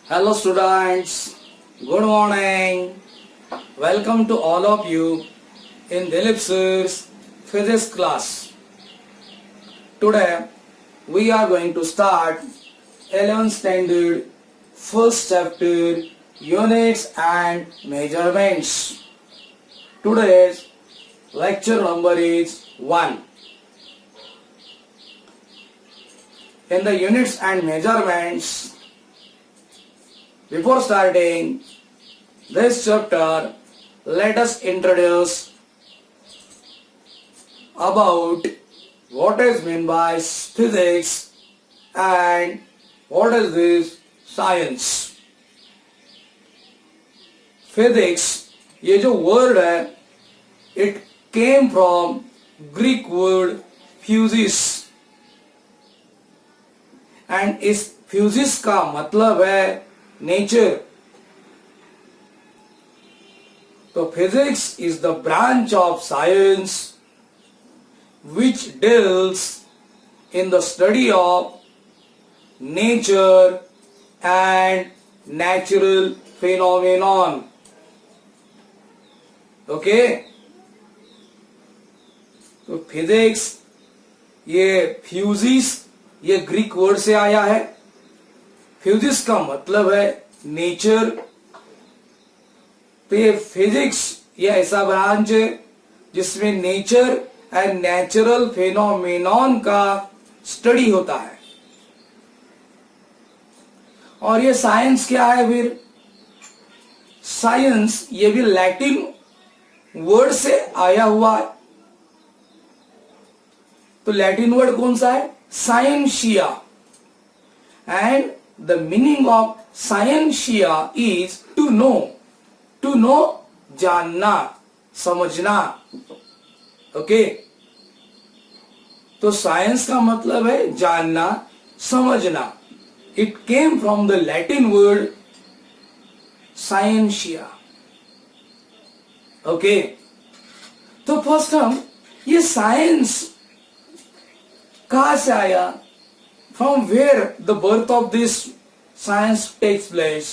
Hello students, good morning. Welcome to all of you in Dilip sir's physics class. Today we are going to start 11th standard first chapter units and measurements. Today's lecture number is 1. In the units and measurements, before starting this chapter, let us introduce about what is meant by physics and what is this science. Physics, ये जो word है, it came from Greek word physis, and इस physis का मतलब है nature. So physics is the branch of science which deals in the study of nature and natural phenomenon. Okay? तो physics ये fuses ये ग्रीक वर्ड से आया है. फ्यूजिस का मतलब है नेचर. तो ये फिजिक्स ये ऐसा ब्रांच है जिसमें नेचर एंड नेचुरल फेनोमेनॉन का स्टडी होता है. और ये साइंस क्या है फिर? साइंस ये भी लैटिन वर्ड से आया हुआ है. तो लैटिन वर्ड कौन सा है? Scientia. And the meaning of scientia is to know. To know जानना, समझना. ओके तो साइंस का मतलब है जानना, समझना. It came from the Latin word scientia. Okay तो फर्स्ट हम ये साइंस कहां से आया? From where the birth of this science takes place.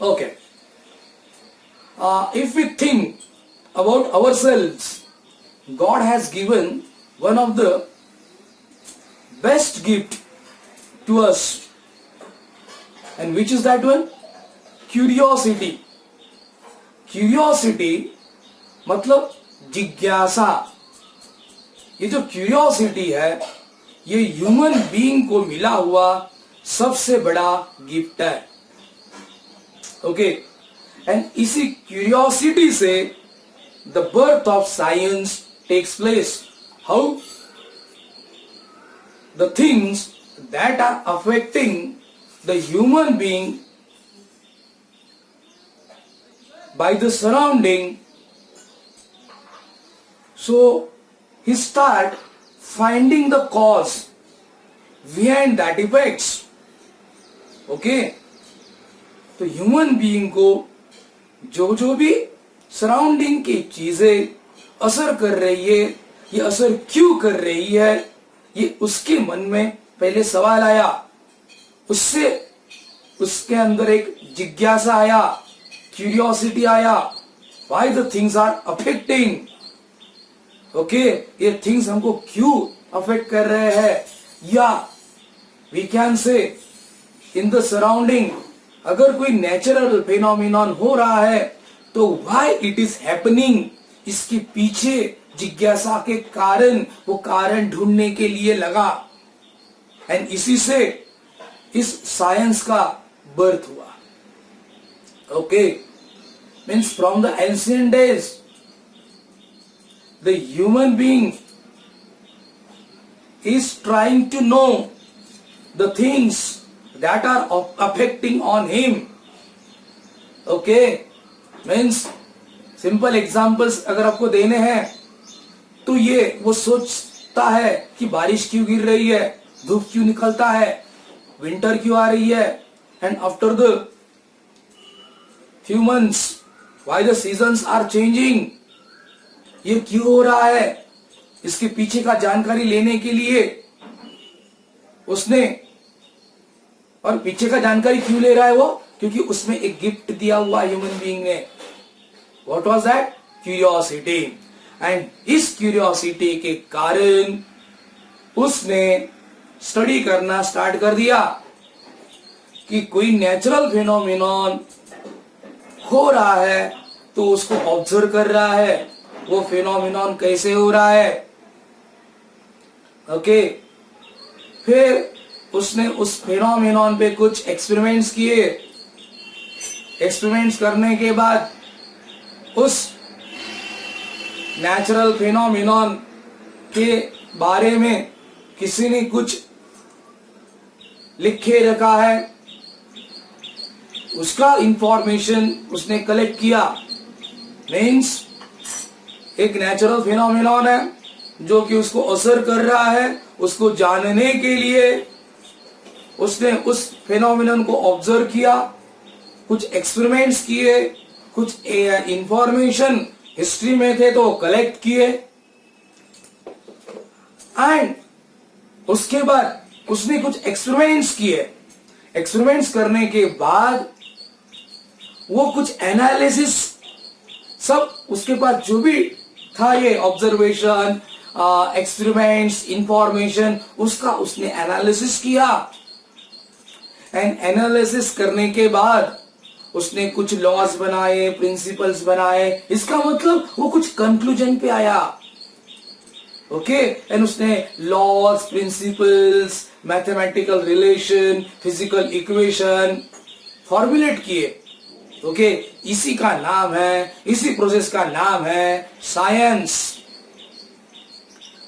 Okay if we think about ourselves, God has given one of the best gift to us, and which is that one? Curiosity. Curiosity मतलब जिज्ञासा. ये जो curiosity है ये human being को मिला हुआ सबसे बड़ा गिफ्ट है. ओके एंड इसी क्यूरियोसिटी से the birth of science takes place. How? The things that are affecting the human being by the surrounding, so he start finding the cause behind that effects. Okay तो human being को जो जो भी surrounding की चीजें असर कर रही है, ये असर क्यों कर रही है, ये उसके मन में पहले सवाल आया. उससे उसके अंदर एक जिज्ञासा आया, क्यूरियोसिटी आया. Why the things are affecting? Okay ये थिंग्स हमको क्यों अफेक्ट कर रहे हैं, या we can say in the surrounding अगर कोई नेचुरल फेनोमेनॉन हो रहा है तो व्हाई इट इज हैपनिंग, इसके पीछे जिज्ञासा के कारण, वो कारण ढूंढने के लिए लगा. एंड इसी से इस साइंस का बर्थ हुआ. Okay means from the ancient days the human being is trying to know the things that are affecting on him. Okay means simple examples अगर आपको देने हैं तो ये वो सोचता है कि बारिश क्यों गिर रही है, धूप क्यों निकलता है, विंटर क्यों आ रही है, and after the few months why the seasons are changing, ये क्यों हो रहा है, इसके पीछे का जानकारी लेने के लिए उसने और पीछे का जानकारी क्यों ले रहा है वो? क्योंकि उसमें एक गिफ्ट दिया हुआ ह्यूमन बीइंग ने. What was that? Curiosity. And इस क्यूरियोसिटी के कारण उसने स्टडी करना स्टार्ट कर दिया कि कोई नेचुरल फिनोमिनॉन हो रहा है तो उसको ऑब्जर्व कर रहा है, वो फिनोमिनॉन कैसे हो रहा है. ओके. फिर उसने उस फिनोमिनॉन पे कुछ एक्सपेरिमेंट्स किए. एक्सपेरिमेंट्स करने के बाद उस नेचुरल फिनोमिनॉन के बारे में किसी ने कुछ लिखे रखा है, उसका इंफॉर्मेशन उसने कलेक्ट किया. मीन्स एक नेचुरल फिनोमिनॉन है जो कि उसको असर कर रहा है, उसको जानने के लिए उसने उस फिनोमिनन को ऑब्जर्व किया, कुछ एक्सपेरिमेंट्स किए, कुछ इंफॉर्मेशन हिस्ट्री में थे तो कलेक्ट किए. एंड उसके बाद उसने कुछ एक्सपेरिमेंट्स किए. एक्सपेरिमेंट्स करने के बाद वो कुछ एनालिसिस, सब उसके पास जो भी था ये ऑब्जर्वेशन, एक्सपेरिमेंट्स, इंफॉर्मेशन, उसका उसने एनालिसिस किया. एंड एनालिसिस करने के बाद उसने कुछ लॉज बनाए, प्रिंसिपल्स बनाए. इसका मतलब वो कुछ कंक्लूजन पे आया. ओके. एंड उसने laws, principles, mathematical relation, physical equation formulate किए. ओके. इसी का नाम है, इसी प्रोसेस का नाम है साइंस.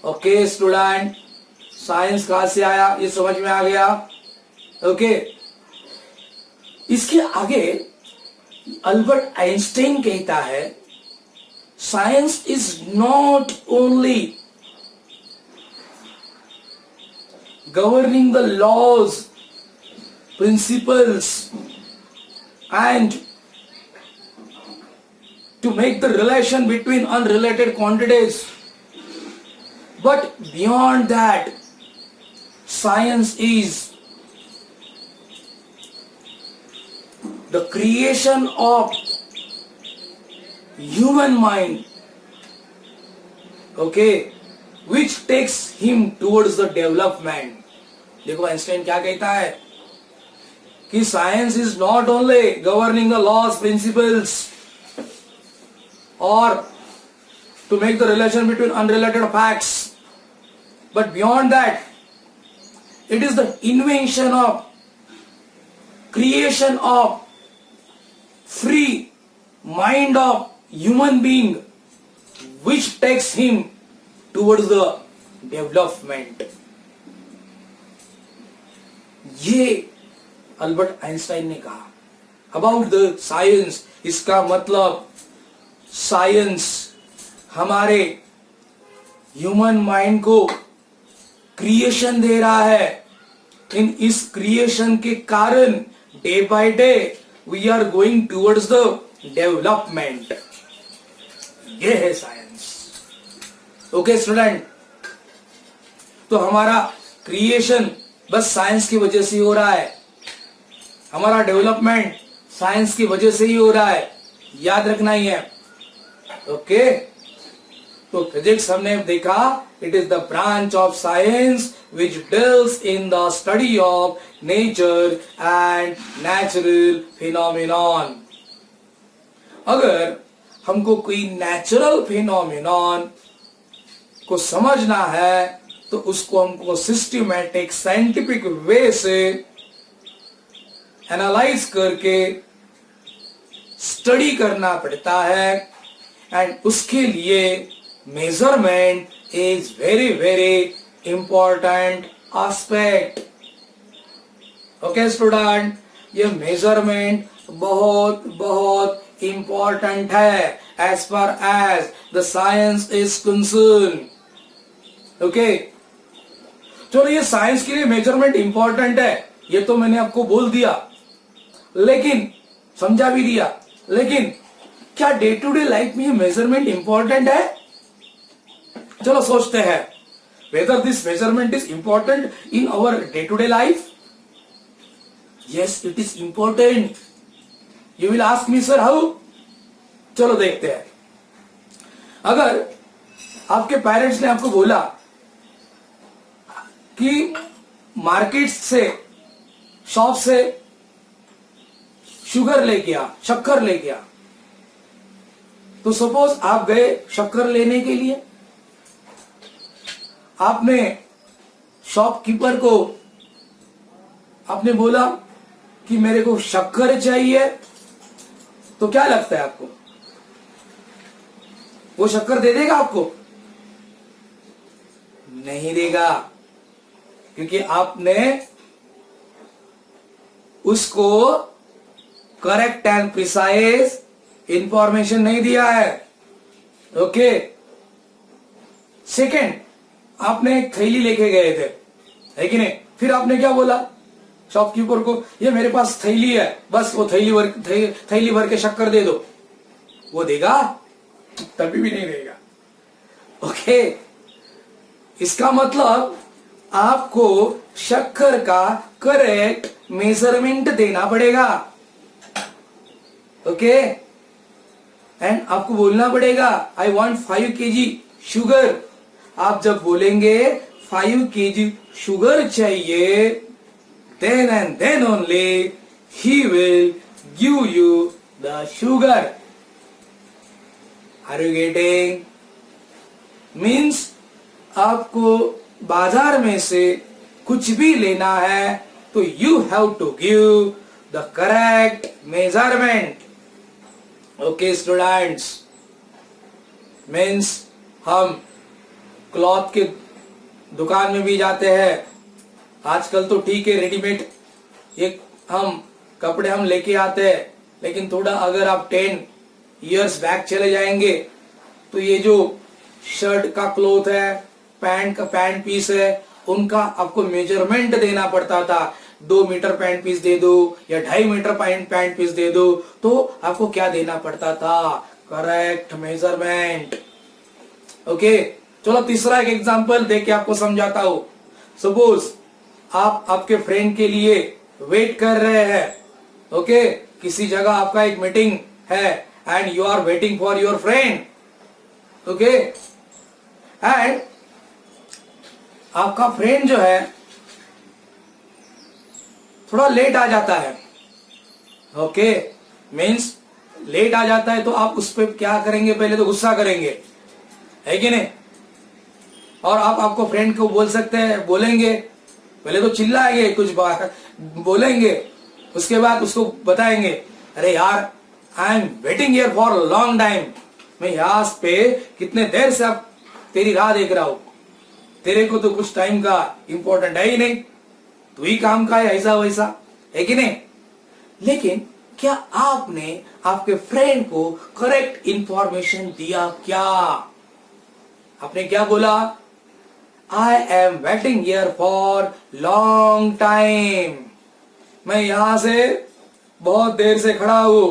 ओके स्टूडेंट, साइंस कहां से आया ये समझ में आ गया. ओके. इसके आगे अल्बर्ट आइंस्टाइन कहता है science is not only governing the laws, principles and to make the relation between unrelated quantities, but beyond that science is the creation of human mind, okay, which takes him towards the development. देखो Einstein क्या कहता है कि science is not only governing the laws, principles और to make the relation between unrelated facts, but beyond that it is the invention of, creation of free mind of human being which takes him towards the development. ये Albert Einstein ने कहा about the science. इसका मतलब science हमारे human mind को creation दे रहा है. इन इस क्रिएशन के कारण day by day we are going towards the development. ये है साइंस. Okay student. तो हमारा क्रिएशन बस साइंस की वजह से ही हो रहा है, हमारा डेवलपमेंट साइंस की वजह से ही हो रहा है, याद रखना ही है. ओके. तो फिजिक्स हमने देखा, it is the branch of science which deals in the study of nature and natural phenomenon. अगर हमको कोई नेचुरल फिनोमिनॉन को समझना है तो उसको हमको सिस्टमैटिक साइंटिफिक वे से एनालाइज करके स्टडी करना पड़ता है. एंड उसके लिए measurement is very very important aspect. Okay student, ये मेजरमेंट बहुत बहुत इंपॉर्टेंट है as far as the science is concern. Okay. चलो ये साइंस के लिए मेजरमेंट इंपॉर्टेंट है ये तो मैंने आपको बोल दिया, लेकिन समझा भी दिया, लेकिन क्या डे टू डे लाइफ में ये मेजरमेंट इंपॉर्टेंट है? चलो सोचते हैं whether this measurement is important in our day to day life. Yes, it is important. You will ask me, sir, how? चलो देखते हैं. अगर आपके पेरेंट्स ने आपको बोला कि मार्केट से, शॉप से शुगर लेके आ, शक्कर लेके आ, तो सपोज आप गए शक्कर लेने के लिए. आपने शॉपकीपर को आपने बोला कि मेरे को शक्कर चाहिए, तो क्या लगता है आपको, वो शक्कर दे देगा आपको? नहीं देगा, क्योंकि आपने उसको करेक्ट एंड प्रिसाइज इंफॉर्मेशन नहीं दिया है. ओके. सेकेंड, आपने एक थैली लेके गए थे, है कि नहीं? फिर आपने क्या बोला शॉपकीपर को, ये मेरे पास थैली है, बस वो थैली भर के शक्कर दे दो. वो देगा? तभी भी नहीं देगा. ओके. इसका मतलब आपको शक्कर का करेक्ट मेजरमेंट देना पड़ेगा. ओके. एंड आपको बोलना पड़ेगा आई वॉन्ट 5 kg शुगर. आप जब बोलेंगे 5 kg शुगर चाहिए, then and then only he will give you the sugar. Are you getting? Means आपको बाजार में से कुछ भी लेना है तो you have to give the correct measurement. Okay students, means हम क्लॉथ के दुकान में भी जाते हैं. आजकल तो ठीक है, रेडीमेड ये हम कपड़े हम लेके आते हैं, लेकिन थोड़ा अगर आप 10 years बैक चले जाएंगे तो ये जो शर्ट का क्लॉथ है, पैंट का पैंट पीस है, उनका आपको मेजरमेंट देना पड़ता था. 2 मीटर पैंट पीस दे दो या 2.5 मीटर पैंट पीस दे दो, तो आपको क्या देना पड़ता था? Correct measurement. ओके. चलो तीसरा एक एग्जांपल देके आपको समझाता हूं. सपोज आप आपके फ्रेंड के लिए वेट कर रहे हैं. ओके. किसी जगह आपका एक मीटिंग है and you are waiting for your friend. Okay. And आपका फ्रेंड जो है थोड़ा लेट आ जाता है. ओके. मीन्स लेट आ जाता है तो आप उस पर क्या करेंगे? पहले तो गुस्सा करेंगे, है कि नहीं? और आप आपको फ्रेंड को बोल सकते हैं, बोलेंगे, पहले तो चिल्लाएंगे, कुछ बात बोलेंगे, उसके बाद उसको बताएंगे, अरे यार आई am waiting here for long time. मैं यहाँ पे कितने देर से अब तेरी राह देख रहा हूं. तेरे को तो कुछ टाइम का इंपॉर्टेंट है ही नहीं, तू ही काम का है, ऐसा वैसा, है कि नहीं? लेकिन क्या आपने आपके फ्रेंड को करेक्ट इंफॉर्मेशन दिया? क्या आपने क्या बोला? आई am waiting here for long time. मैं यहां से बहुत देर से खड़ा हूं.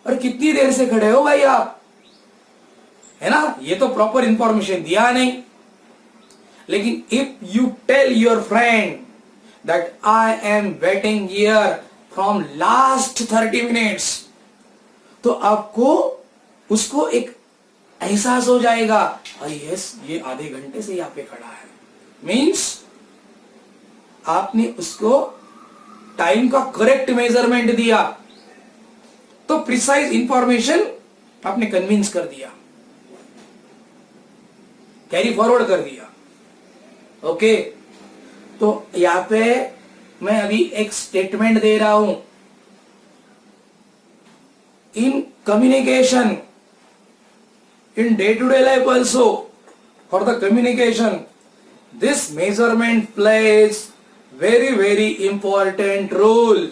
और कितनी देर से खड़े हो भाई आप? है ना? ये तो प्रॉपर इंफॉर्मेशन दिया नहीं. लेकिन if you tell your friend that I am waiting here from last 30 minutes, तो आपको उसको एक एहसास हो जाएगा, यस ये आधे घंटे से यहाँ पे खड़ा है. मीन्स आपने उसको टाइम का करेक्ट मेजरमेंट दिया, तो प्रिसाइज इंफॉर्मेशन आपने कन्विंस कर दिया, कैरी फॉरवर्ड कर दिया. ओके. तो यहां पे मैं अभी एक स्टेटमेंट दे रहा हूं. In communication, in day-to-day life also, for the communication, this measurement plays very important role.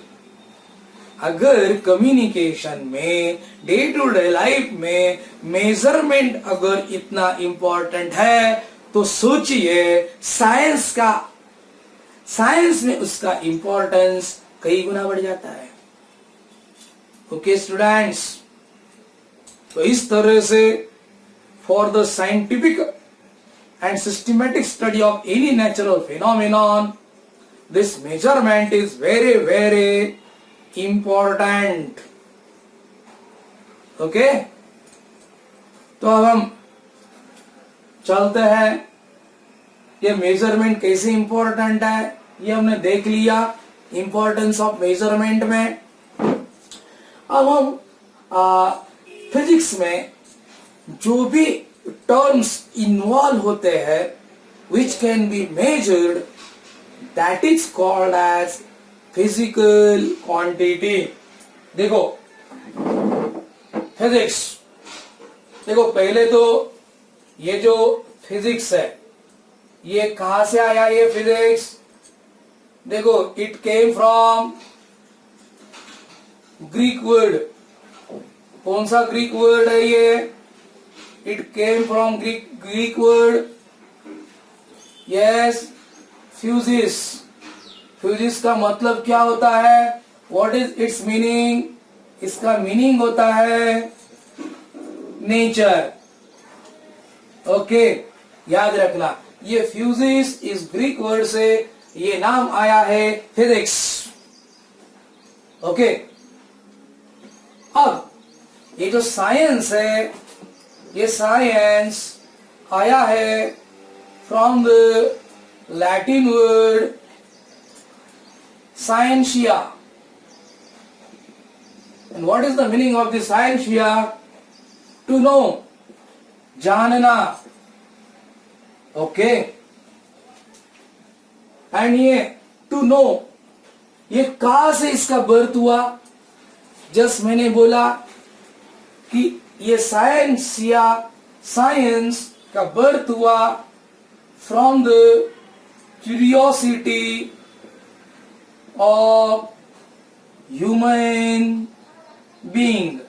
अगर कम्युनिकेशन में, डे टू डे लाइफ में मेजरमेंट अगर इतना इंपॉर्टेंट है, तो सोचिए साइंस में उसका इंपॉर्टेंस कई गुना बढ़ जाता है. Okay students. तो इस तरह से for the scientific and systematic study of any natural phenomenon, This measurement is very very important. Okay, तो अब हम चलते हैं, ये मेजरमेंट कैसे इंपॉर्टेंट है ये हमने देख लिया, इंपॉर्टेंस ऑफ मेजरमेंट में। अब हम फिजिक्स में जो भी टर्म्स इन्वॉल्व होते हैं which can be measured, that is called as physical quantity. देखो फिजिक्स, देखो पहले तो ये जो फिजिक्स है ये कहां से आया, ये फिजिक्स देखो, it came from Greek word. कौन सा ग्रीक वर्ड है ये? It came from Greek word, yes, fuses. Fuses का मतलब क्या होता है? What is it's meaning? इसका मीनिंग होता है नेचर। ओके, याद रखना, ये फ्यूजिस इस ग्रीक वर्ड से ये नाम आया है फिजिक्स। ओके, अब ये जो साइंस है, ये साइंस आया है from the Latin word scientia. And what is the meaning of the scientia? To know, जानना। ओके, एंड ये टू नो, ये कहां से इसका बर्थ हुआ? जस्ट मैंने बोला कि ये साइंसिया, साइंस का बर्थ हुआ from the curiosity of human being.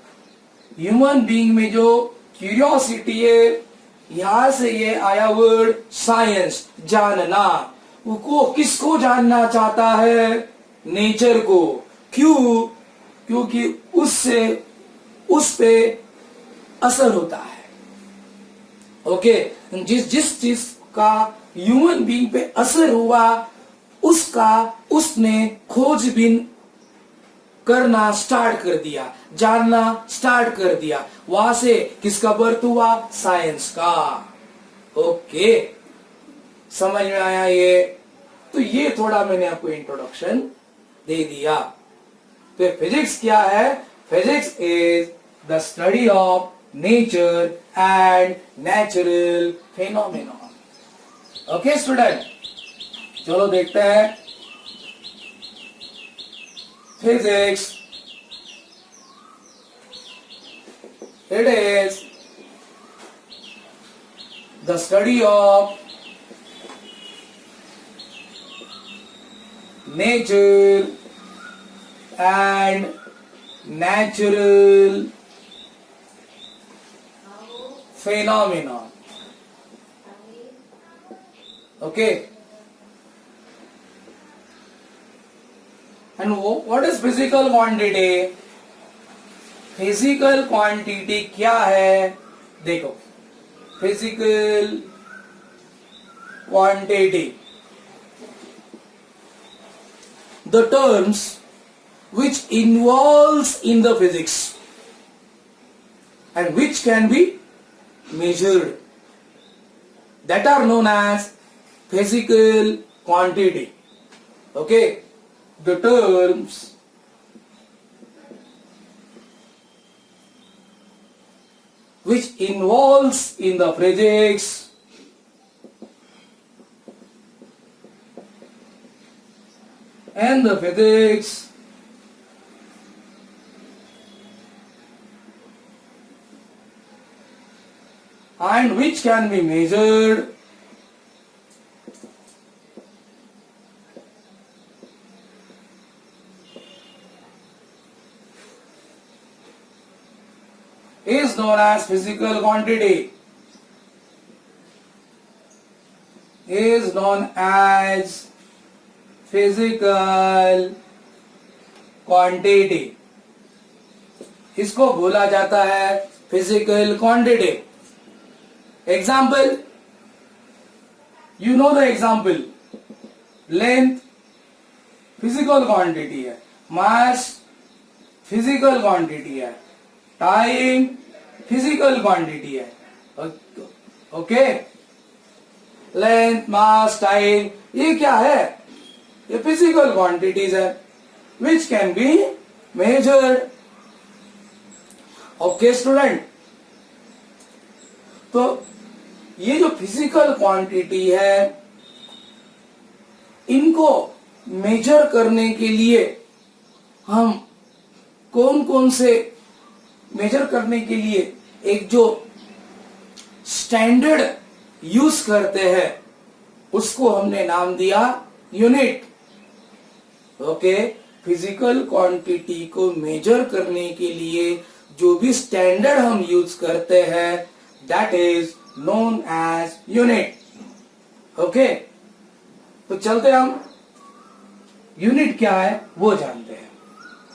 Human being में जो क्यूरियोसिटी है, यहां से ये आया वर्ड साइंस, जानना। वो किसको जानना चाहता है? नेचर को। क्यों? क्योंकि उससे उस पे असर होता है। ओके, जिस चीज का ह्यूमन बीइंग पे असर हुआ उसका उसने खोजबीन करना स्टार्ट कर दिया, जानना स्टार्ट कर दिया। वहां से किसका बर्थ हुआ? साइंस का। ओके, समझ में आया ये? तो ये थोड़ा मैंने आपको इंट्रोडक्शन दे दिया। तो फिजिक्स क्या है? Physics is the study of nature and natural phenomenon. Okay student, चलो देखते हैं physics. It is the study of nature and natural phenomenon. Okay, and what is physical quantity? Physical quantity क्या है? देखो, physical quantity, the terms which involves in the physics and which can be measured, that are known as physical quantity. Okay, the terms which involves in the physics and the physics and which can be measured is known as physical quantity. Is known as physical quantity. इसको बोला जाता है physical quantity. Example, you know the example, length physical quantity है, मास physical quantity है, time physical quantity है. Okay, length, मास, time, ये क्या है? ये फिजिकल क्वांटिटीज है which can be measured. Okay student, तो ये जो फिजिकल क्वांटिटी है इनको मेजर करने के लिए हम कौन कौन से मेजर करने के लिए एक जो स्टैंडर्ड यूज करते हैं उसको हमने नाम दिया यूनिट. ओके, फिजिकल क्वांटिटी को मेजर करने के लिए जो भी स्टैंडर्ड हम यूज करते हैं that is known as unit. Okay, तो चलते हम यूनिट क्या है वो जानते हैं.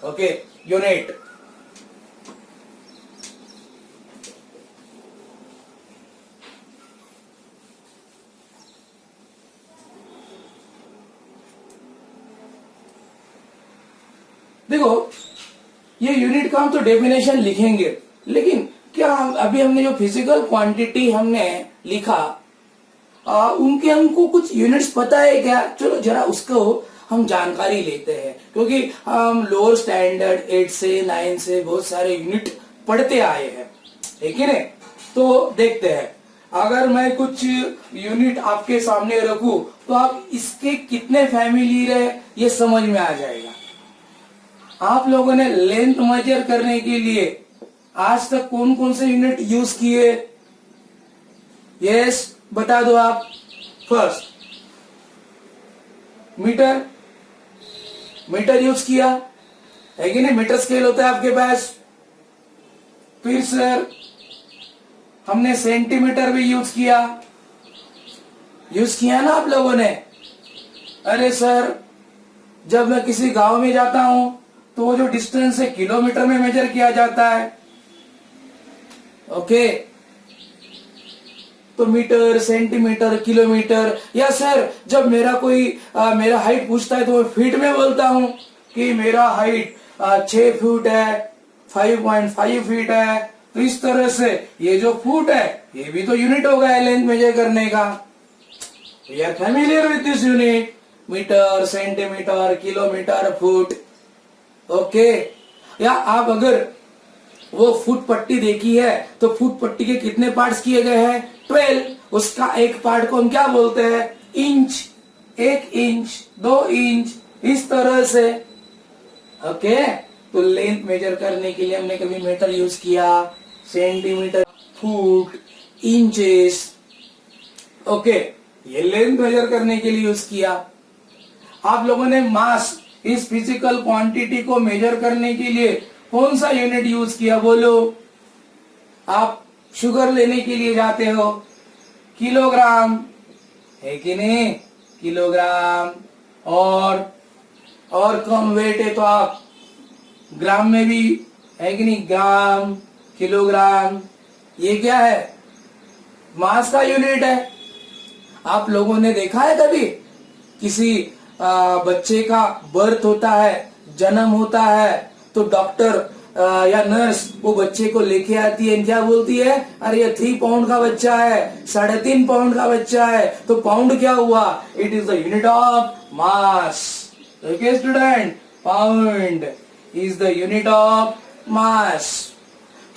Okay, unit. देखो, ये यूनिट का हम तो डेफिनेशन लिखेंगे, लेकिन क्या अभी हमने जो फिजिकल क्वांटिटी हमने लिखा उनके हमको कुछ यूनिट्स पता है क्या? चलो जरा उसको हम जानकारी लेते हैं, क्योंकि हम लोअर स्टैंडर्ड 8 से 9 से बहुत सारे यूनिट पढ़ते आए हैं, ठीक है ना? तो देखते हैं, अगर मैं कुछ यूनिट आपके सामने रखूं तो आप इसके कितने फैमिलियर है ये समझ में आ जाएगा. आप लोगों ने लेंथ मेजर करने के लिए आज तक कौन कौन से यूनिट यूज किए? यस, बता दो आप. First, metre. मीटर यूज किया है कि नहीं? मीटर स्केल होता है आपके पास. फिर सर हमने सेंटीमीटर भी यूज किया. यूज किया ना आप लोगों ने? अरे सर, जब मैं किसी गांव में जाता हूं तो वो जो डिस्टेंस है किलोमीटर में मेजर किया जाता है. ओके, तो मीटर, सेंटीमीटर, किलोमीटर. या सर, जब मेरा कोई मेरा हाइट पूछता है तो मैं फीट में बोलता हूं कि मेरा हाइट 6 फीट है, 5.5 फीट है. तो इस तरह से ये जो फुट है ये भी तो यूनिट हो गया लेंथ मेजर करने का. We are familiar with this unit. Metre, centimetre, kilometre, foot. Okay, या आप अगर वो फुट पट्टी देखी है तो फुट पट्टी के कितने पार्ट्स किए गए हैं? 12. उसका एक पार्ट को हम क्या बोलते हैं? इंच. 1 इंच, 2 इंच, इस तरह से. ओके, तो लेंथ मेजर करने के लिए हमने कभी मीटर यूज किया, सेंटीमीटर, फुट, इंचेस. ओके, ये लेंथ मेजर करने के लिए यूज किया. आप लोगों ने मास, इस फिजिकल क्वांटिटी को मेजर करने के लिए कौन सा यूनिट यूज किया? बोलो. आप शुगर लेने के लिए जाते हो, किलोग्राम है कि नहीं? किलोग्राम. और कम वेट है तो आप ग्राम में भी है कि नहीं? ग्राम, किलोग्राम. ये क्या है? मास का यूनिट है. आप लोगों ने देखा है कभी किसी बच्चे का बर्थ होता है, जन्म होता है, तो डॉक्टर या नर्स वो बच्चे को लेके आती है, क्या बोलती है? अरे ये 3 पाउंड का बच्चा है, 3.5 पाउंड का बच्चा है. तो पाउंड क्या हुआ? It is the unit of mass. Okay student, pound is the unit of mass.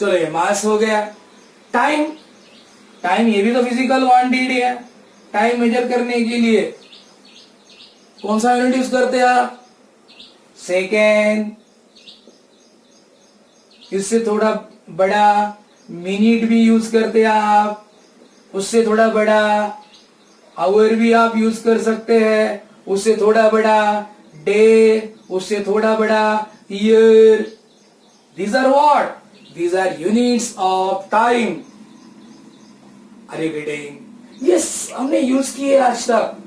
चलो, ये मास हो गया. टाइम. टाइम ये भी तो फिजिकल क्वांटिटी है. टाइम मेजर करने के लिए कौन सा यूनिट यूज करते हैं आप? सेकेंड. इससे थोड़ा बड़ा मिनट भी यूज करते हैं आप. उससे थोड़ा बड़ा आवर भी आप यूज कर सकते हैं. उससे थोड़ा बड़ा डे. उससे थोड़ा बड़ा year. These are what? These are units of time. Are you getting? Yes, हमने यूज किए आज तक,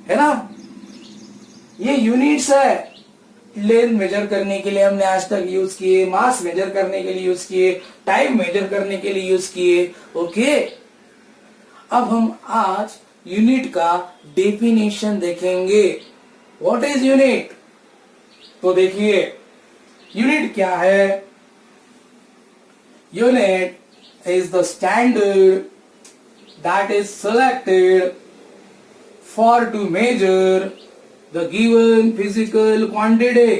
है ना? ये यूनिट्स है. लेंथ मेजर करने के लिए हमने आज तक यूज किए, मास मेजर करने के लिए यूज किए, टाइम मेजर करने के लिए यूज किए. ओके, अब हम आज यूनिट का डेफिनेशन देखेंगे. What is unit? तो देखिए यूनिट क्या है? Unit is the standard that is selected for to measure the given physical quantity.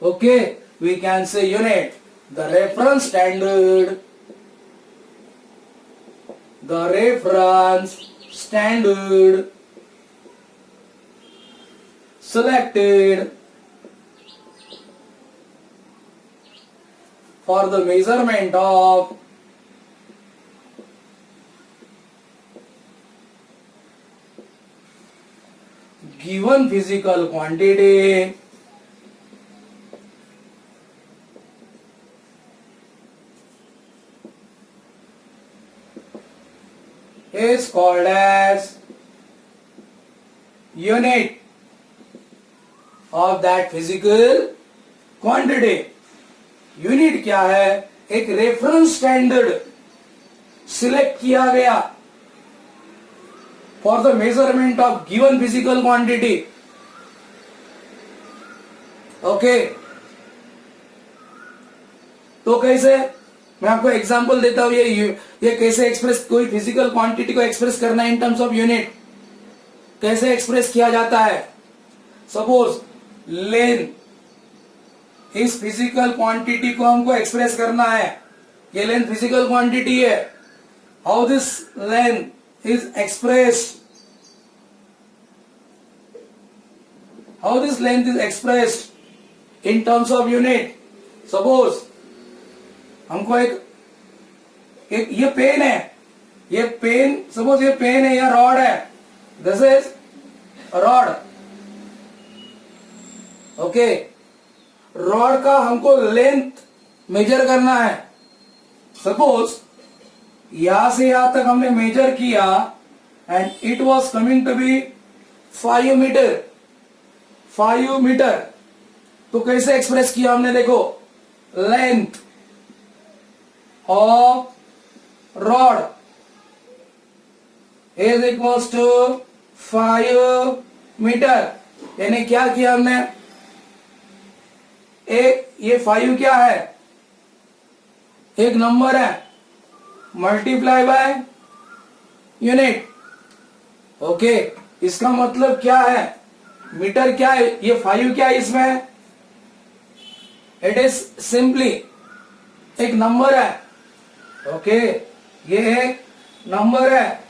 Okay, we can say unit, the reference standard, the reference standard selected for the measurement of given physical quantity is called as unit of that physical quantity. Unit क्या है? एक reference standard select किया गया for the measurement of given physical quantity. Okay, तो कैसे? मैं आपको example देता हूं, ये कैसे एक्सप्रेस, कोई फिजिकल क्वांटिटी को एक्सप्रेस करना है इन टर्म्स ऑफ यूनिट, कैसे एक्सप्रेस किया जाता है? सपोज लेंथ, इस फिजिकल क्वांटिटी को हमको एक्सप्रेस करना है, ये लेंथ फिजिकल क्वांटिटी है. How this length is expressed, how this length is expressed in terms of unit. Suppose हमको एक ये पेन है, ये पेन, सपोज ये पेन है या रॉड है, this is rod. Okay, rod का हमको लेंथ मेजर करना है. सपोज यहां से यहां तक हमने मेजर किया and it was coming to be 5 metre. 5 metre. तो कैसे एक्सप्रेस किया हमने? देखो, length of rod is equals to 5 metre. यानी क्या किया हमने? एक ये 5 क्या है? एक नंबर है, मल्टीप्लाई बाय यूनिट. ओके, इसका मतलब क्या है? मीटर क्या है? ये 5 क्या है इसमें? इट इज सिंपली एक नंबर है. ओके, ये एक नंबर है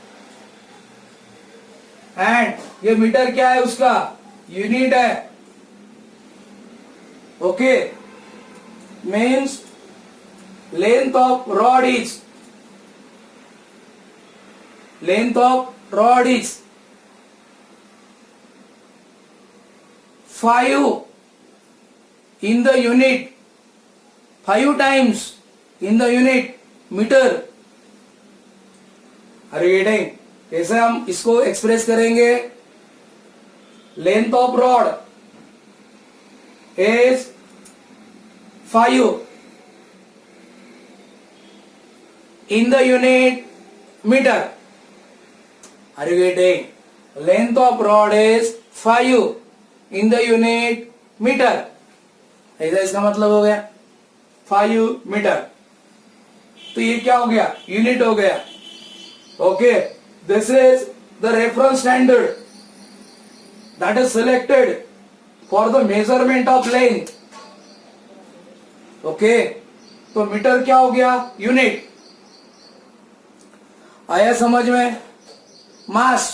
एंड ये मीटर क्या है? उसका यूनिट है. Okay, means length of rod is, length of rod is 5 in the unit, 5 times in the unit meter. Are you getting? कैसे हम इसको एक्सप्रेस करेंगे? Length of rod is 5 in the unit meter. Are you getting? Length of rod is 5 in the unit meter. ऐसा इसका मतलब हो गया 5 metre. तो ये क्या हो गया? यूनिट हो गया. Okay, this is the reference standard that is selected for the measurement of length. Okay, तो मीटर क्या हो गया? यूनिट. आया समझ में? Mass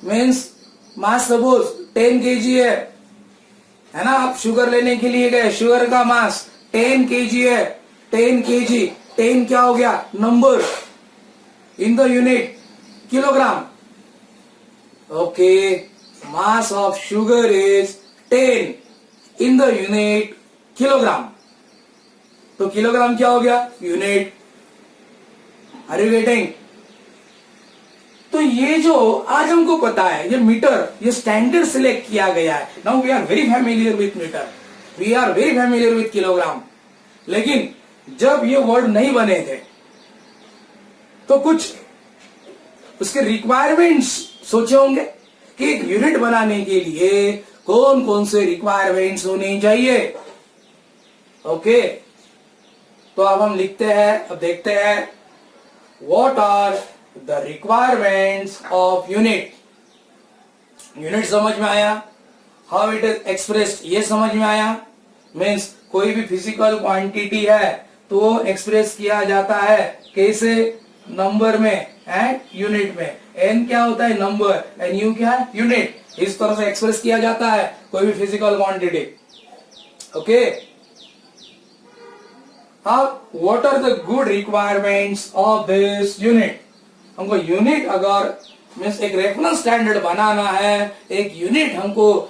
means mass, suppose 10 kg है ना? आप शुगर लेने के लिए गए, शुगर का मास 10 kg है. 10 kg, 10 क्या हो गया? Number in the unit kilogram. Okay, mass of sugar is 10 in the unit kilogram. तो किलोग्राम क्या हो गया? यूनिट. Are you getting? तो ये जो आज हमको पता है, ये मीटर, ये स्टैंडर्ड सिलेक्ट किया गया है. Now we are very familiar with metre, we are very familiar with kilogram. लेकिन जब ये वर्ड नहीं बने थे तो कुछ उसके रिक्वायरमेंट्स सोचे होंगे कि एक यूनिट बनाने के लिए कौन कौन से रिक्वायरमेंट्स होनी चाहिए। ओके, तो अब हम लिखते हैं, अब देखते हैं what are the requirements of unit. Unit समझ में आया, हाउ इट इज एक्सप्रेस्ड ये समझ में आया। मीन्स कोई भी फिजिकल क्वांटिटी है तो वो एक्सप्रेस किया जाता है कैसे, नंबर में एंड यूनिट में। एन क्या होता है, नंबर, एंड यू क्या है, यूनिट। इस तरह से एक्सप्रेस किया जाता है कोई भी फिजिकल क्वांटिटी। ओके, अब what are the good requirements of this unit. हमको यूनिट अगर मीन्स एक रेफरेंस स्टैंडर्ड बनाना है, एक यूनिट हमको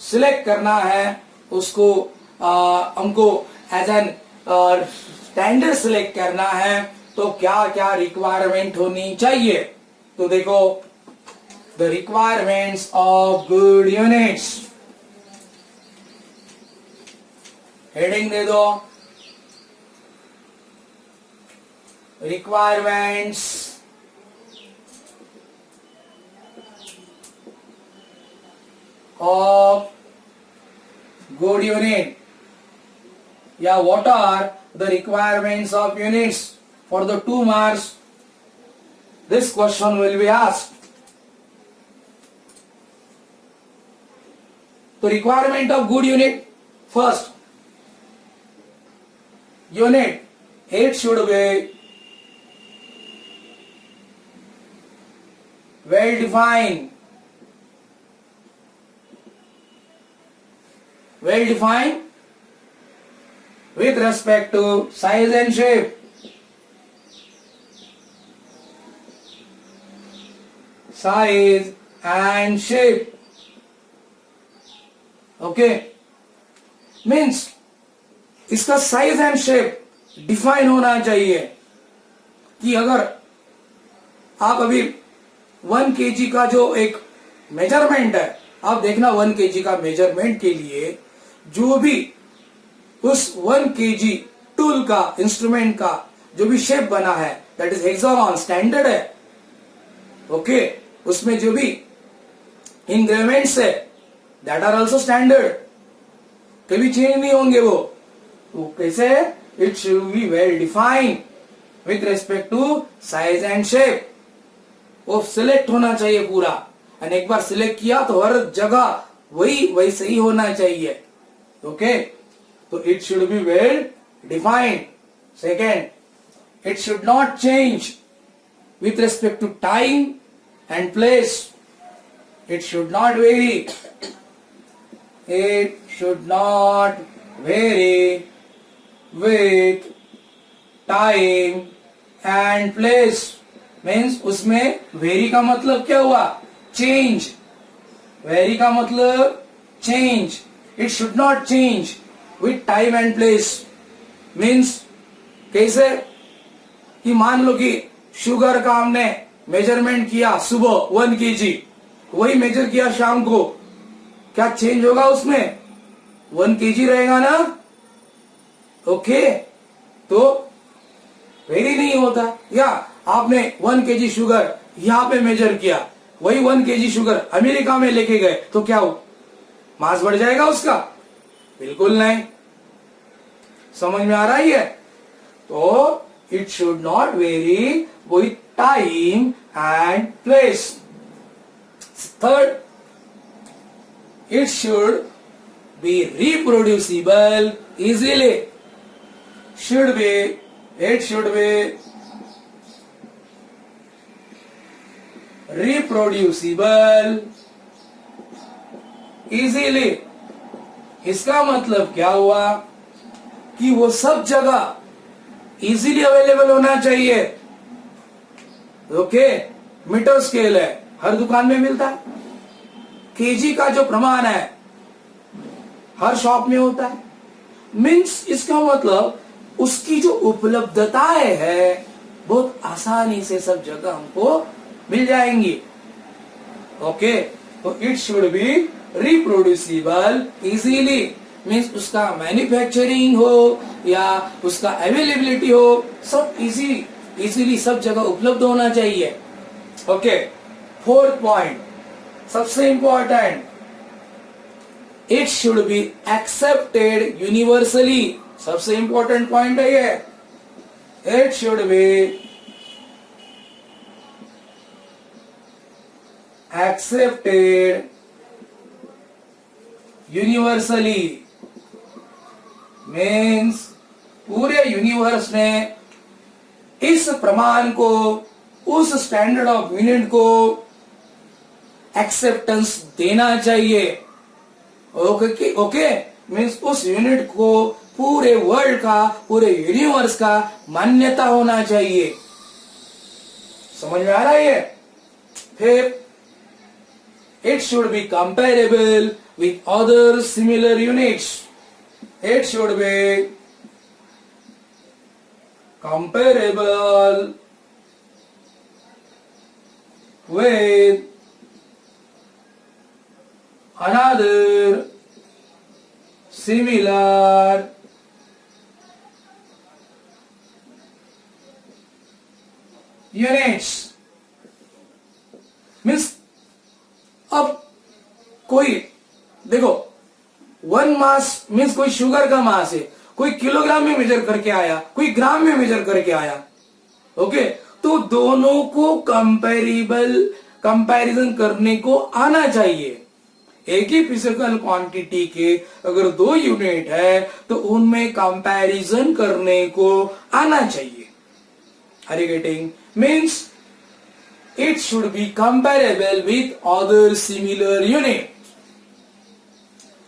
सिलेक्ट करना है, उसको हमको एज एन स्टैंडर्ड सिलेक्ट करना है, तो क्या क्या रिक्वायरमेंट होनी चाहिए। तो देखो, the requirements of good units, heading दे दो, रिक्वायरमेंट्स of good unit, या what are the requirements of units for the 2 marks this question will be asked. The requirement of good unit, first unit, it should be well defined, well defined with respect to size and shape. Size and shape. Okay, means इसका size and shape define होना चाहिए कि अगर आप अभी 1 kg का जो एक मेजरमेंट है, आप देखना 1 kg का मेजरमेंट के लिए जो भी उस 1 kg टूल का, इंस्ट्रूमेंट का जो भी शेप बना है, दैट इज हेक्सागन, स्टैंडर्ड है। ओके, उसमें जो भी इंग्रेडिएंट्स है दैट आर आल्सो स्टैंडर्ड, कभी चेंज नहीं होंगे वो। तो कैसे, it should be well defined with respect to size and shape. वो सिलेक्ट होना चाहिए पूरा, और एक बार सिलेक्ट किया तो हर जगह वही वैसे ही होना चाहिए। ओके, तो it should be well defined. Second, it should not change with respect to time and place. It should not vary, it should not vary with time and place। Means उसमें vary का मतलब क्या हुआ, change. Vary का मतलब change. It should not change with time and place. Means कैसे कि मान लो कि शुगर का हमने मेजरमेंट किया सुबह 1 kg, वही मेजर किया शाम को, क्या चेंज होगा उसमें, 1 kg रहेगा ना। ओके, तो वेरी नहीं होता। या आपने 1 kg शुगर यहां पे मेजर किया, वही 1 kg शुगर अमेरिका में लेके गए, तो क्या हो, मास बढ़ जाएगा उसका, बिल्कुल नहीं। समझ में आ रहा है। तो it should not very with time and place. Third, it should B reproducible easily. Should be, it should be reproducible easily। इसका मतलब क्या हुआ कि वो सब जगह इजीली अवेलेबल होना चाहिए। ओके, मीटर स्केल है, हर दुकान में मिलता है। केजी का जो प्रमाण है हर शॉप में होता है। मीन्स इसका मतलब उसकी जो उपलब्धताएं है बहुत आसानी से सब जगह हमको मिल जाएंगी। ओके, तो it should B reproducible easily. Means उसका मैन्युफैक्चरिंग हो या उसका अवेलेबिलिटी हो, सब इजीली सब जगह उपलब्ध होना चाहिए। ओके, फोर्थ पॉइंट, सबसे important, it should be accepted universally. सबसे इंपॉर्टेंट पॉइंट है ये, it should be accepted universally. Means पूरे यूनिवर्स ने इस प्रमाण को, उस स्टैंडर्ड ऑफ यूनिट को एक्सेप्टेंस देना चाहिए। ओके ओके, मीन्स उस यूनिट को पूरे वर्ल्ड का, पूरे यूनिवर्स का मान्यता होना चाहिए। समझ में आ रहा है ये? फिर it should be comparable with other similar units. It should be comparable with another similar units. Means अब कोई देखो, वन मास मीन्स कोई शुगर का मास है, कोई किलोग्राम में मेजर करके आया, कोई ग्राम में मेजर करके आया। ओके, तो दोनों को कंपैरिजन करने को आना चाहिए। एक ही फिजिकल क्वांटिटी के अगर दो यूनिट है तो उनमें कंपैरिजन करने को आना चाहिए। Are you getting? Means it should be comparable with other similar unit.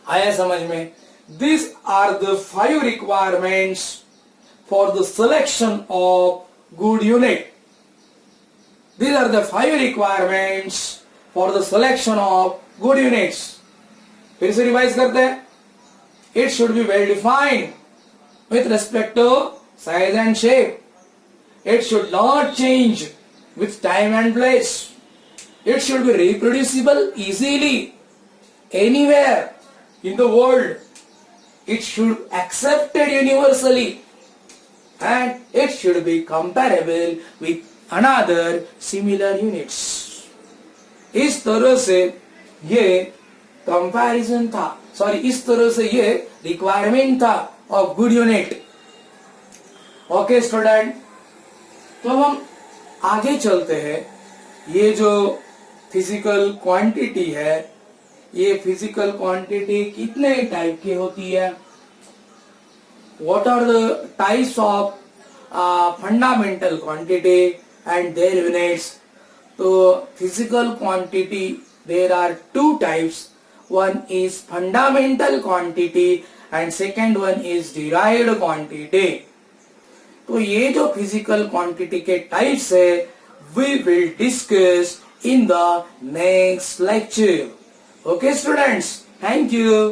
आया समझ में? These are the 5 requirements for the selection of good unit. These are the 5 requirements for the selection of good units. फिर से revise करते हैं। It should be well defined with respect to size and shape. It should not change with time and place. It should be reproducible easily anywhere in the world. It should be accepted universally, and it should be comparable with another similar units. इस तरह से ये comparison था, इस तरह से ये requirement था of good unit. Okay student, तो हम आगे चलते हैं। ये जो फिजिकल क्वांटिटी है, ये फिजिकल क्वांटिटी कितने टाइप की होती है? What are the types of fundamental quantity and their units? तो physical quantity there are 2 types. One is fundamental quantity and second one is derived quantity. तो ये जो फिजिकल क्वांटिटी के टाइप्स है, we will discuss in the next lecture. Okay students, thank you.